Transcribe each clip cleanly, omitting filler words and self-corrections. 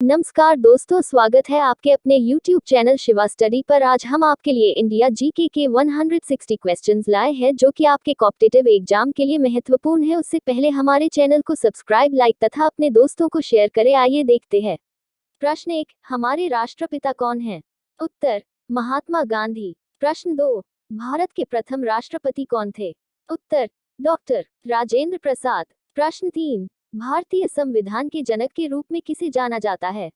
नमस्कार दोस्तों, स्वागत है आपके अपने YouTube चैनल शिवा स्टडी पर। आज हम आपके लिए इंडिया जीके के 160 क्वेश्चंस लाए हैं जो कि आपके कॉम्पिटिटिव एग्जाम के लिए महत्वपूर्ण है। उससे पहले हमारे चैनल को सब्सक्राइब, लाइक तथा अपने दोस्तों को शेयर करें। आइए देखते हैं। प्रश्न 1, हमारे राष्ट्रपिता कौन है? उत्तर, महात्मा गांधी। प्रश्न 2, भारत के प्रथम राष्ट्रपति कौन थे? उत्तर, डॉक्टर राजेंद्र प्रसाद। प्रश्न 3, भारतीय संविधान के जनक के रूप में किसे जाना जाता है?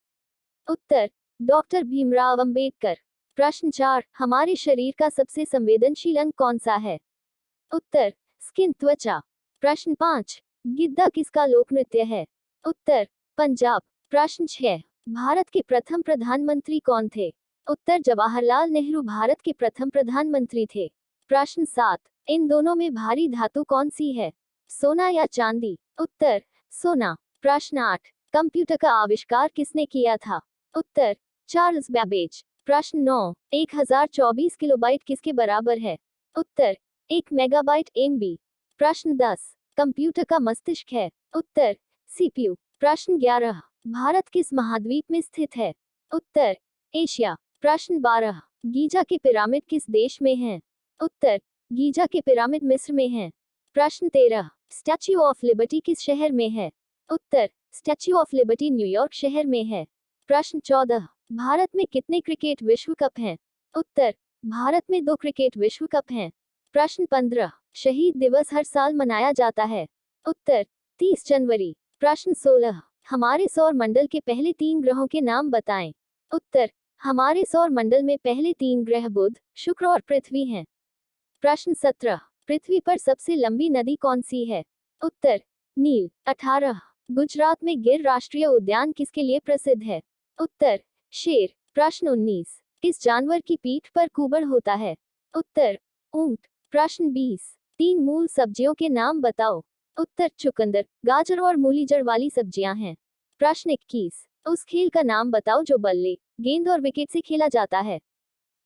उत्तर, डॉक्टर भीमराव अंबेडकर। प्रश्न 4, हमारे शरीर का सबसे संवेदनशील अंग कौन सा है? उत्तर, स्किन, त्वचा। प्रश्न 5, गिद्दा किसका लोक नृत्य है? उत्तर, पंजाब। प्रश्न 6, भारत के प्रथम प्रधानमंत्री कौन थे? उत्तर, जवाहरलाल नेहरू भारत के प्रथम प्रधानमंत्री थे। प्रश्न 7, इन दोनों में भारी धातु कौन सी है? सोना या चांदी? उत्तर, सोना। प्रश्न 8, कंप्यूटर का आविष्कार किसने किया था? उत्तर, चार्ल्स बैबेज। प्रश्न 9, 1024 किलोबाइट किसके बराबर है? उत्तर, 1 मेगाबाइट एमबी। प्रश्न 10, कंप्यूटर का मस्तिष्क है? उत्तर, सीपीयू। प्रश्न 11, भारत किस महाद्वीप में स्थित है? उत्तर, एशिया। प्रश्न 12, गीजा के पिरामिड किस देश में हैं? उत्तर, गीजा के पिरामिड मिस्र में हैं। प्रश्न 13, स्टैच्यू ऑफ लिबर्टी किस शहर में है? उत्तर, स्टैच्यू ऑफ लिबर्टी न्यूयॉर्क शहर में है। प्रश्न 14, भारत में कितने क्रिकेट विश्व कप हैं? उत्तर, भारत में 2 क्रिकेट विश्व कप हैं। प्रश्न 15, शहीद दिवस हर साल मनाया जाता है? उत्तर, 30 जनवरी। प्रश्न 16, हमारे सौर मंडल के पहले 3 ग्रहों के नाम बताएं? उत्तर, हमारे सौर मंडल में पहले 3 ग्रह बुध, शुक्र और पृथ्वी हैं। प्रश्न 17, पृथ्वी पर सबसे लंबी नदी कौन सी है? उत्तर, नील। 18, गुजरात में गिर राष्ट्रीय उद्यान किसके लिए प्रसिद्ध है? उत्तर, शेर। प्रश्न 19, किस जानवर की पीठ पर कुबड़ होता है? उत्तर, ऊंट। प्रश्न 20, 3 मूल सब्जियों के नाम बताओ? उत्तर, चुकंदर, गाजर और मूली जड़ वाली सब्जियां हैं। प्रश्न 21, उस खेल का नाम बताओ जो बल्ले, गेंद और विकेट से खेला जाता है?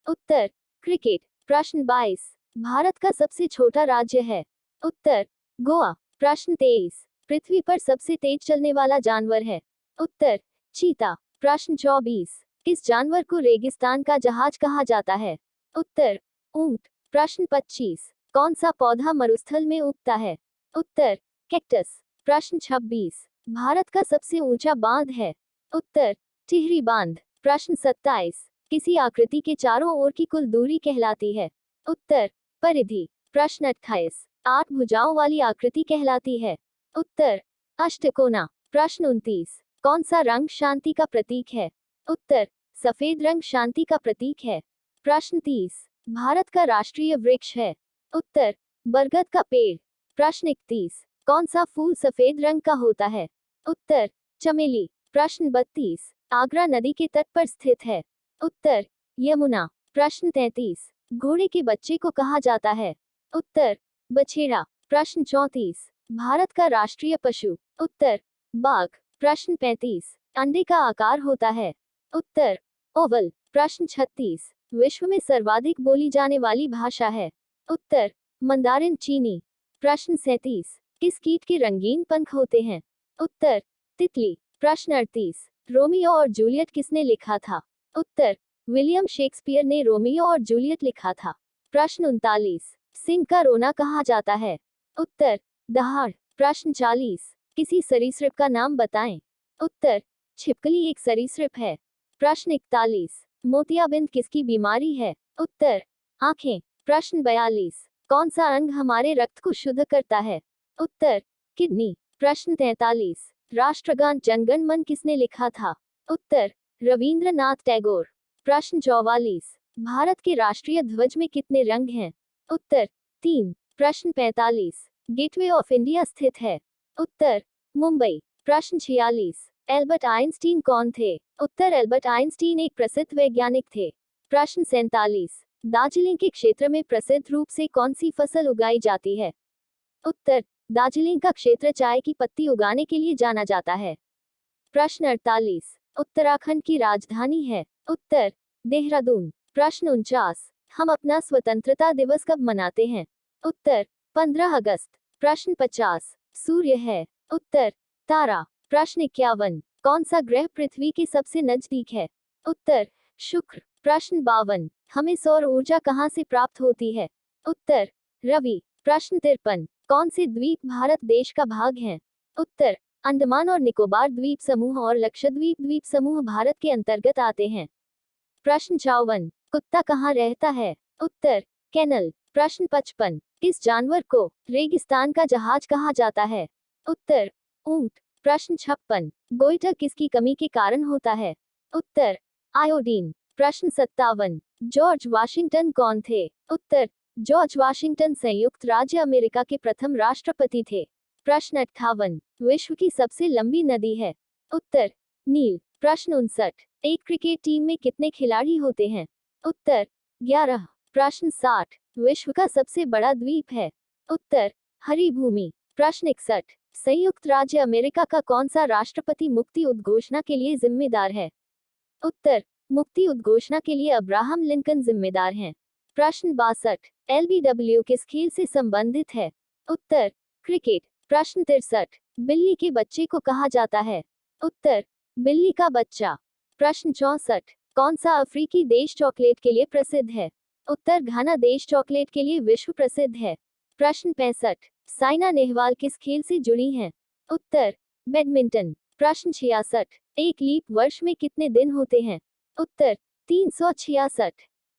उत्तर, क्रिकेट। प्रश्न 22, भारत का सबसे छोटा राज्य है? उत्तर, गोवा। प्रश्न 23, पृथ्वी पर सबसे तेज चलने वाला जानवर है? उत्तर, चीता। प्रश्न 24, किस जानवर को रेगिस्तान का जहाज कहा जाता है? उत्तर, ऊंट। प्रश्न 25, कौन सा पौधा मरुस्थल में उगता है? उत्तर, कैक्टस। प्रश्न 26, भारत का सबसे ऊंचा बांध है? उत्तर, टिहरी बांध। प्रश्न 27, किसी आकृति के चारों ओर की कुल दूरी कहलाती है? उत्तर, परिधि। प्रश्न 28, 8 भुजाओं वाली आकृति कहलाती है? उत्तर, अष्टकोना। प्रश्न 29, कौन सा रंग शांति का प्रतीक है? उत्तर, सफेद रंग शांति का प्रतीक है। प्रश्न 30, भारत का राष्ट्रीय वृक्ष है? उत्तर, बरगद का पेड़। प्रश्न 31, कौन सा फूल सफेद रंग का होता है? उत्तर, चमेली। प्रश्न 32, आगरा नदी के तट पर स्थित है? उत्तर, यमुना। प्रश्न 33, घोड़े के बच्चे को कहा जाता है? उत्तर, बछेड़ा। प्रश्न 34, भारत का राष्ट्रीय पशु? उत्तर, बाघ। प्रश्न 35, अंडे का आकार होता है? उत्तर, ओवल। प्रश्न 36, विश्व में सर्वाधिक बोली जाने वाली भाषा है? उत्तर, मंदारिन चीनी। प्रश्न 37, किस कीट के रंगीन पंख होते हैं? उत्तर, तितली। प्रश्न 38, रोमियो और जूलियट किसने लिखा था? उत्तर, विलियम शेक्सपियर ने रोमियो और जूलियट लिखा था। प्रश्न 39, सिंह का रोना कहा जाता है? उत्तर, दहाड़। प्रश्न 40, किसी सरीसृप का नाम बताएं? उत्तर, छिपकली एक सरीसृप है। प्रश्न 41, मोतियाबिंद किसकी बीमारी है? उत्तर, आंखें। प्रश्न 42, कौन सा अंग हमारे रक्त को शुद्ध करता है? उत्तर, किडनी। प्रश्न 43, राष्ट्रगान जनगण मन किसने लिखा था? उत्तर, रविंद्रनाथ टैगोर। प्रश्न 44, भारत के राष्ट्रीय ध्वज में कितने रंग हैं? उत्तर, 3। प्रश्न 45, गेटवे ऑफ इंडिया स्थित है? उत्तर, मुंबई। प्रश्न 46, एल्बर्ट आइंस्टीन कौन थे? उत्तर, एल्बर्ट आइंस्टीन एक प्रसिद्ध वैज्ञानिक थे। प्रश्न 47, दार्जिलिंग के क्षेत्र में प्रसिद्ध रूप से कौन सी फसल उगाई जाती है? उत्तर, दार्जिलिंग का क्षेत्र चाय की पत्ती उगाने के लिए जाना जाता है। प्रश्न 48, उत्तराखंड की राजधानी है? उत्तर, देहरादून। प्रश्न 49, हम अपना स्वतंत्रता दिवस कब मनाते हैं? उत्तर, 15 अगस्त। प्रश्न 50, सूर्य है? उत्तर, तारा। प्रश्न 51, कौन सा ग्रह पृथ्वी के सबसे नजदीक है? उत्तर शुक्र। प्रश्न 52, हमें सौर ऊर्जा कहाँ से प्राप्त होती है? उत्तर रवि। प्रश्न 53, कौन से द्वीप भारत देश का भाग हैं? उत्तर अंडमान और निकोबार द्वीप समूह और लक्षद्वीप द्वीप समूह भारत के अंतर्गत आते हैं। प्रश्न 54, कुत्ता कहाँ रहता है? उत्तर केनल। प्रश्न 55, किस जानवर को रेगिस्तान का जहाज कहा जाता है? उत्तर ऊंट। प्रश्न 56, गोइटर किसकी कमी के कारण होता है? उत्तर आयोडीन। प्रश्न 57, जॉर्ज वाशिंगटन कौन थे? उत्तर जॉर्ज वाशिंगटन संयुक्त राज्य अमेरिका के प्रथम राष्ट्रपति थे। प्रश्न 58, विश्व की सबसे लंबी नदी है? उत्तर नील। प्रश्न 59, एक क्रिकेट टीम में कितने खिलाड़ी होते हैं? उत्तर 11। प्रश्न 60, विश्व का सबसे बड़ा द्वीप है? उत्तर हरी भूमि। प्रश्न 61, संयुक्त राज्य अमेरिका का कौन सा राष्ट्रपति मुक्ति उद्घोषणा के लिए जिम्मेदार है? उत्तर मुक्ति उद्घोषणा के लिए अब्राहम लिंकन जिम्मेदार हैं। प्रश्न 62, एलबीडब्ल्यू किस खेल से संबंधित है? उत्तर क्रिकेट। प्रश्न 63, बिल्ली के बच्चे को कहा जाता है? उत्तर बिल्ली का बच्चा। प्रश्न 64, कौन सा अफ्रीकी देश चॉकलेट के लिए प्रसिद्ध है? उत्तर घाना देश चॉकलेट के लिए विश्व प्रसिद्ध है। प्रश्न 65, साइना नेहवाल किस खेल से जुड़ी हैं? उत्तर बैडमिंटन। प्रश्न 66, एक लीप वर्ष में कितने दिन होते हैं? उत्तर 366।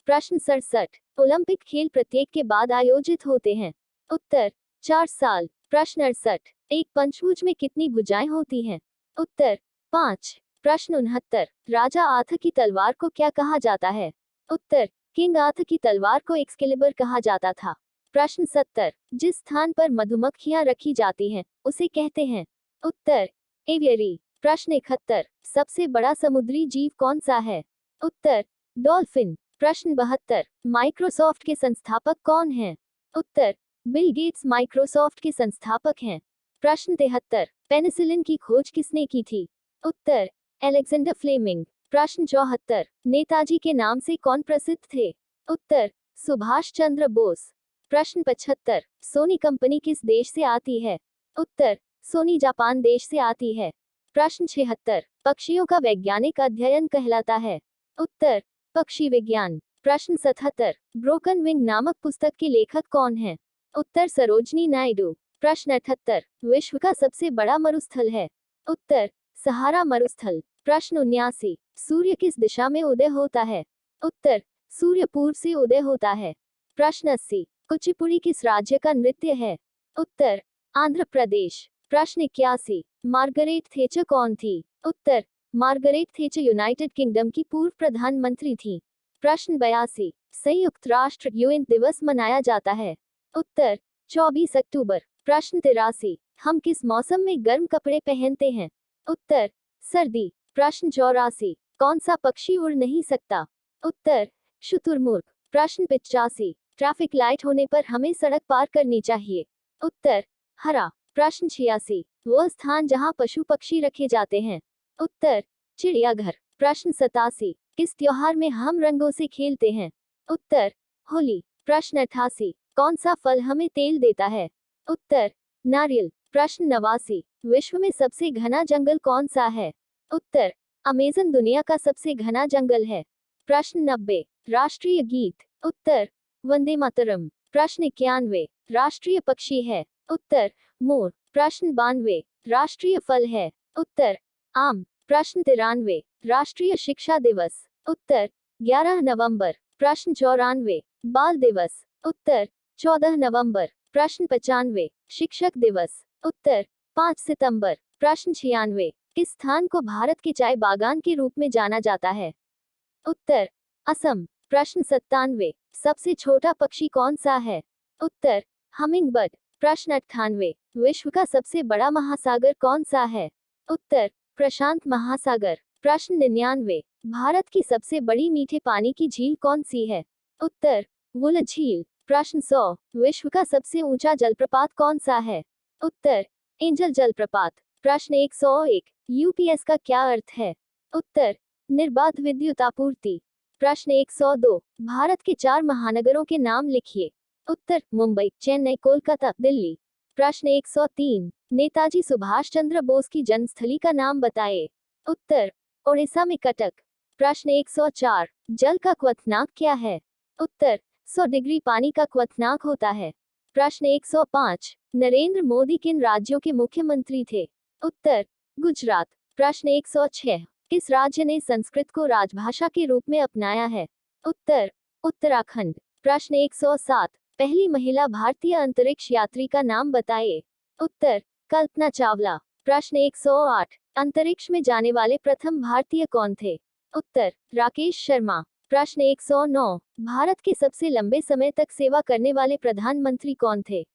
प्रश्न 67, ओलंपिक खेल प्रत्येक के बाद आयोजित होते हैं? उत्तर 4 साल। प्रश्न 68, एक पंचभुज में कितनी भुजाएं होती हैं? उत्तर 5। प्रश्न 69, राजा आर्थर की तलवार को क्या कहा जाता है? उत्तर किंग आर्थर की तलवार को एक्सकेलिबर कहा जाता था। प्रश्न 70, जिस स्थान पर मधुमक्खियां रखी जाती हैं उसे कहते हैं? उत्तर एवियरी। प्रश्न 71, सबसे बड़ा समुद्री जीव कौन सा है? उत्तर डॉल्फिन। प्रश्न 72, माइक्रोसॉफ्ट के संस्थापक कौन हैं? उत्तर बिल गेट्स माइक्रोसॉफ्ट के संस्थापक हैं। प्रश्न 73, पेनिसिलिन की खोज किसने की थी? उत्तर अलेक्जेंडर फ्लेमिंग। प्रश्न 74, नेताजी के नाम से कौन प्रसिद्ध थे? उत्तर सुभाष चंद्र बोस। प्रश्न 75, सोनी कंपनी किस देश से आती है? उत्तर सोनी जापान देश से आती है। प्रश्न 76, पक्षियों का वैज्ञानिक अध्ययन कहलाता है? उत्तर पक्षी विज्ञान। प्रश्न 77, ब्रोकन विंग नामक पुस्तक के लेखक कौन हैं? उत्तर सरोजनी नायडू। प्रश्न 78, विश्व का सबसे बड़ा मरुस्थल है? उत्तर सहारा मरुस्थल। प्रश्न 79, सूर्य किस दिशा में उदय होता है? उत्तर सूर्य पूर्व से उदय होता है। प्रश्न 80, कुचिपुड़ी किस राज्य का नृत्य है? उत्तर आंध्र प्रदेश। प्रश्न 81, मार्गरेट थेचर कौन थी? उत्तर मार्गरेट थेचर यूनाइटेड किंगडम की पूर्व प्रधानमंत्री थी। प्रश्न 82, संयुक्त राष्ट्र यूएन दिवस मनाया जाता है? उत्तर 24 अक्टूबर। प्रश्न 83, हम किस मौसम में गर्म कपड़े पहनते हैं? उत्तर सर्दी। प्रश्न 84, कौन सा पक्षी उड़ नहीं सकता? उत्तर शुतुरमुर्ग। प्रश्न 85, ट्रैफिक लाइट होने पर हमें सड़क पार करनी चाहिए? उत्तर हरा। प्रश्न 86, वह स्थान जहां पशु पक्षी रखे जाते हैं? उत्तर चिड़ियाघर। प्रश्न 87, किस त्योहार में हम रंगों से खेलते हैं? उत्तर होली। प्रश्न 88, कौन सा फल हमें तेल देता है? उत्तर नारियल। प्रश्न 89, विश्व में सबसे घना जंगल कौन सा है? उत्तर अमेज़न दुनिया का सबसे घना जंगल है। प्रश्न 90, राष्ट्रीय गीत? उत्तर वंदे मातरम। प्रश्न 91, राष्ट्रीय पक्षी है? उत्तर मोर। प्रश्न 92, राष्ट्रीय फल है? उत्तर आम। प्रश्न 93, राष्ट्रीय शिक्षा दिवस? उत्तर 11 नवंबर। प्रश्न 94, बाल दिवस? उत्तर 14 नवंबर। प्रश्न 95, शिक्षक दिवस? उत्तर 5 सितंबर। प्रश्न 96, किस स्थान को भारत के चाय बागान के रूप में जाना जाता है? उत्तर असम। प्रश्न 97, सबसे छोटा पक्षी कौन सा है? उत्तर हमिंगबर्ड। प्रश्न 98, विश्व का सबसे बड़ा महासागर कौन सा है? उत्तर प्रशांत महासागर। प्रश्न 99, भारत की सबसे बड़ी मीठे पानी की झील कौन सी है? उत्तर वुल झील। प्रश्न 100, विश्व का सबसे ऊंचा जलप्रपात कौन सा है? उत्तर एंजल जलप्रपात। प्रश्न 101, यूपीएस का क्या अर्थ है? उत्तर निर्बाध विद्युत आपूर्ति। प्रश्न 102, भारत के 4 महानगरों के नाम लिखिए। उत्तर मुंबई, चेन्नई, कोलकाता, दिल्ली। प्रश्न 103, नेताजी सुभाष चंद्र बोस की जन्मस्थली का नाम बताइए। उत्तर ओडिशा में कटक। प्रश्न 104, जल का क्वथनांक क्या है? उत्तर 100 डिग्री पानी का क्वथनांक होता है। प्रश्न 105, नरेंद्र मोदी किन राज्यों के मुख्यमंत्री थे? उत्तर गुजरात। प्रश्न 106, किस राज्य ने संस्कृत को राजभाषा के रूप में अपनाया है? उत्तर उत्तराखंड। प्रश्न 107, पहली महिला भारतीय अंतरिक्ष यात्री का नाम बताइए। उत्तर कल्पना चावला। प्रश्न 108, अंतरिक्ष में जाने वाले प्रथम भारतीय कौन थे? उत्तर राकेश शर्मा। प्रश्न 109, भारत के सबसे लंबे समय तक सेवा करने वाले प्रधानमंत्री कौन थे?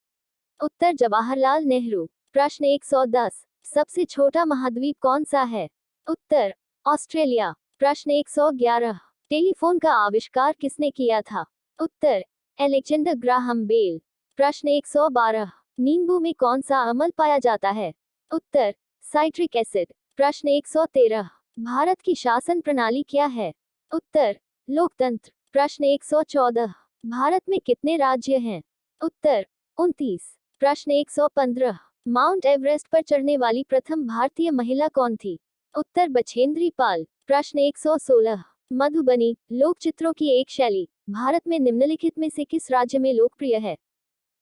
उत्तर जवाहरलाल नेहरू। प्रश्न 110, सबसे छोटा महाद्वीप कौन सा है? उत्तर ऑस्ट्रेलिया। प्रश्न 111, टेलीफोन का आविष्कार किसने किया था? उत्तर एलेक्जेंडर ग्राहम बेल। प्रश्न 112, नींबू में कौन सा अम्ल पाया जाता है? उत्तर साइट्रिक एसिड। प्रश्न 113, भारत की शासन प्रणाली क्या है? उत्तर लोकतंत्र। प्रश्न 114, भारत में कितने राज्य हैं? उत्तर 29। प्रश्न 115, माउंट एवरेस्ट पर चढ़ने वाली प्रथम भारतीय महिला कौन थी? उत्तर बछेंद्री पाल। प्रश्न 116, मधुबनी लोक चित्रों की एक शैली भारत में निम्नलिखित में से किस राज्य में लोकप्रिय है?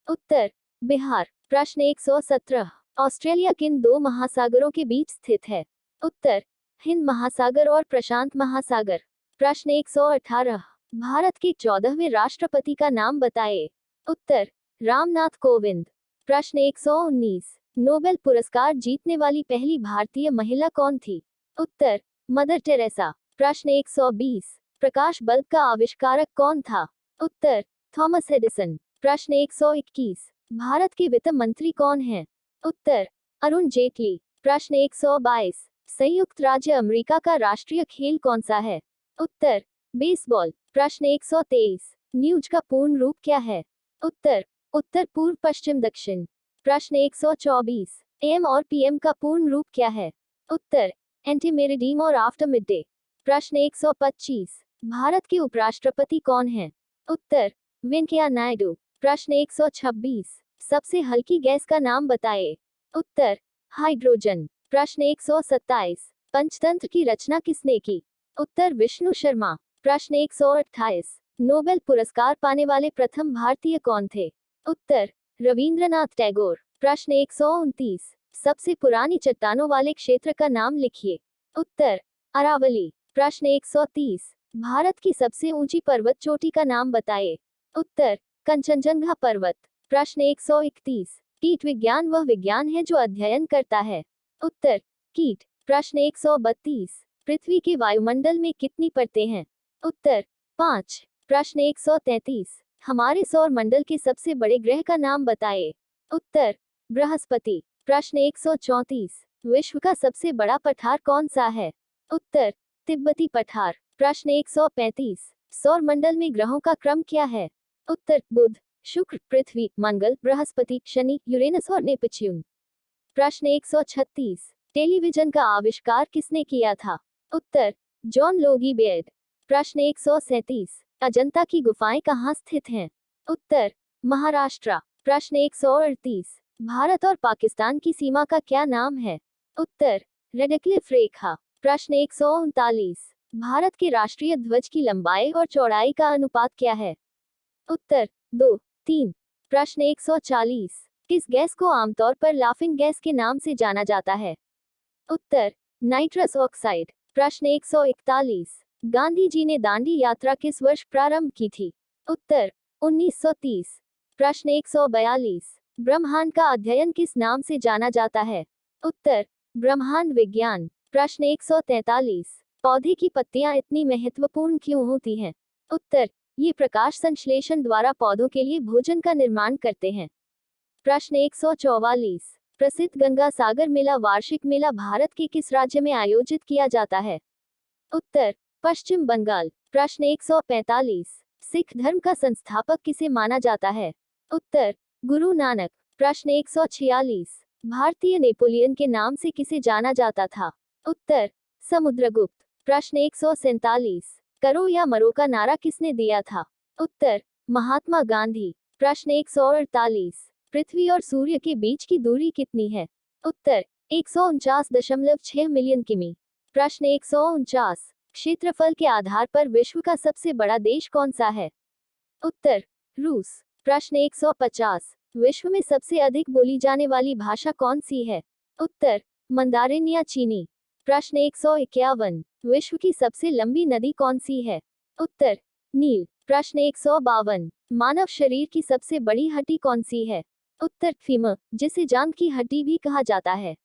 उत्तर बिहार। प्रश्न 117, ऑस्ट्रेलिया किन दो महासागरों के बीच स्थित है? उत्तर हिंद महासागर और प्रशांत महासागर। प्रश्न 118, भारत के 14वें राष्ट्रपति का नाम बताइए। उत्तर रामनाथ कोविंद। प्रश्न 119, नोबेल पुरस्कार जीतने वाली पहली भारतीय महिला कौन थी? उत्तर मदर टेरेसा। प्रश्न 120, प्रकाश बल्ब का आविष्कारक कौन था? उत्तर थॉमस एडिसन। प्रश्न 121, भारत के वित्त मंत्री कौन हैं? उत्तर अरुण जेटली। प्रश्न 122, संयुक्त राज्य अमेरिका का राष्ट्रीय खेल कौन सा है? उत्तर बेसबॉल। प्रश्न 123, न्यूज का पूर्ण रूप क्या है? उत्तर उत्तर पूर्व पश्चिम दक्षिण। प्रश्न 124, एम और पीएम का पूर्ण रूप क्या है? उत्तर एंटी मेरिडीम और आफ्टर मिड डे। प्रश्न 125, भारत के उपराष्ट्रपति कौन हैं? उत्तर वेंकैया नायडू। प्रश्न 126, सबसे हल्की गैस का नाम बताइए। उत्तर हाइड्रोजन। प्रश्न 127, पंचतंत्र की रचना किसने की? उत्तर विष्णु शर्मा। प्रश्न 128, नोबेल पुरस्कार पाने वाले प्रथम भारतीय कौन थे? उत्तर रविंद्रनाथ टैगोर। प्रश्न 129, सबसे पुरानी चट्टानों वाले क्षेत्र का नाम लिखिए। उत्तर अरावली। प्रश्न 130, भारत की सबसे ऊंची पर्वत चोटी का नाम बताइए। उत्तर कंचनजंगा पर्वत। प्रश्न 131, कीट विज्ञान वह विज्ञान है जो अध्ययन करता है। उत्तर कीट। प्रश्न 132, पृथ्वी के वायुमंडल में कितनी परतें हैं? उत्तर 5। प्रश्न 133, हमारे सौर मंडल के सबसे बड़े ग्रह का नाम बताइए। उत्तर बृहस्पति। प्रश्न 134, विश्व का सबसे बड़ा पठार कौन सा है? उत्तर तिब्बती पठार। प्रश्न 135, सौर मंडल में ग्रहों का क्रम क्या है? उत्तर बुध, शुक्र, पृथ्वी, मंगल, बृहस्पति, शनि, यूरेनस और नेपच्यून। प्रश्न 136, टेलीविजन का आविष्कार किसने किया था? उत्तर जॉन लोगी बेयर्ड। प्रश्न 137, अजंता की गुफाएं कहाँ स्थित हैं? उत्तर महाराष्ट्र। प्रश्न 138, भारत और पाकिस्तान की सीमा का क्या नाम है? उत्तर रेडक्लिफ रेखा। प्रश्न 139, भारत के राष्ट्रीय ध्वज की लंबाई और चौड़ाई का अनुपात क्या है? उत्तर 2:3। प्रश्न 140, किस गैस को आमतौर पर लाफिंग गैस के नाम से जाना जाता है? उत्तर नाइट्रस ऑक्साइड। प्रश्न 141, गांधी जी ने दांडी यात्रा किस वर्ष प्रारंभ की थी? उत्तर 1930। प्रश्न 142, ब्रह्मांड का अध्ययन किस नाम से जाना जाता है? उत्तर ब्रह्मांड विज्ञान। प्रश्न 143, पौधे की पत्तियां इतनी महत्वपूर्ण क्यों होती हैं? उत्तर ये प्रकाश संश्लेषण द्वारा पौधों के लिए भोजन का निर्माण करते हैं। प्रश्न 144, प्रसिद्ध गंगा सागर मेला वार्षिक मेला भारत के किस राज्य में आयोजित किया जाता है? उत्तर पश्चिम बंगाल। प्रश्न 145, सिख धर्म का संस्थापक किसे माना जाता है? उत्तर गुरु नानक। प्रश्न 146, भारतीय नेपोलियन के नाम से किसे जाना जाता था? उत्तर समुद्रगुप्त। प्रश्न 147, करो या मरो का नारा किसने दिया था? उत्तर महात्मा गांधी। प्रश्न 148, पृथ्वी और सूर्य के बीच की दूरी कितनी है? उत्तर 149.6 मिलियन किमी। प्रश्न 149, क्षेत्रफल के आधार पर विश्व का सबसे बड़ा देश कौन सा है? उत्तर, रूस। प्रश्न 150, विश्व में सबसे अधिक बोली जाने वाली भाषा कौन सी है? उत्तर, मंदारिन या चीनी। प्रश्न 151, विश्व की सबसे लंबी नदी कौन सी है? उत्तर, नील। प्रश्न 152, मानव शरीर की सबसे बड़ी हड्डी कौन सी है? उत्तर, फीमर, जिसे जांघ की हड्डी भी कहा जाता है।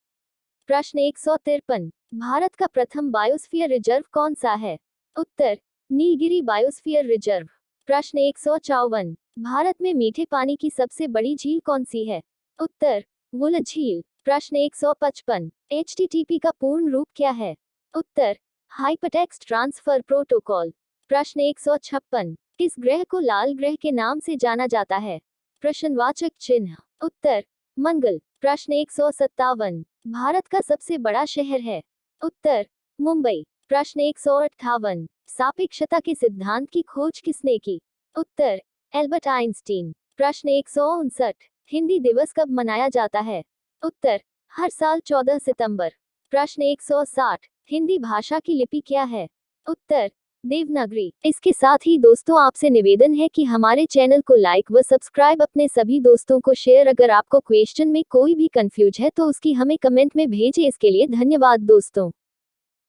प्रश्न 153, भारत का प्रथम बायोस्फीयर रिजर्व कौन सा है? उत्तर, नीलगिरी बायोस्फीयर रिजर्व। प्रश्न 154, भारत में मीठे पानी की सबसे बड़ी झील कौन सी है? उत्तर, वुल झील। प्रश्न 155, HTTP का पूर्ण रूप क्या है? उत्तर, हाइपरटेक्स्ट ट्रांसफर प्रोटोकॉल। प्रश्न 156, किस ग्रह को लाल ग्रह के नाम से जाना जाता है? प्रश्नवाचक चिन्ह। उत्तर, मंगल। प्रश्न 157, भारत का सबसे बड़ा शहर है? उत्तर, मुंबई। प्रश्न 158, सापेक्षता के सिद्धांत की खोज किसने की? उत्तर, एल्बर्ट आइंस्टीन। प्रश्न 159, हिंदी दिवस कब मनाया जाता है? उत्तर, हर साल 14 सितंबर। प्रश्न 160, हिंदी भाषा की लिपि क्या है? उत्तर, देवनागरी। इसके साथ ही दोस्तों आपसे निवेदन है कि हमारे चैनल को लाइक व सब्सक्राइब अपने सभी दोस्तों को शेयर। अगर आपको क्वेश्चन में कोई भी कंफ्यूज है तो उसकी हमें कमेंट में भेजें। इसके लिए धन्यवाद दोस्तों।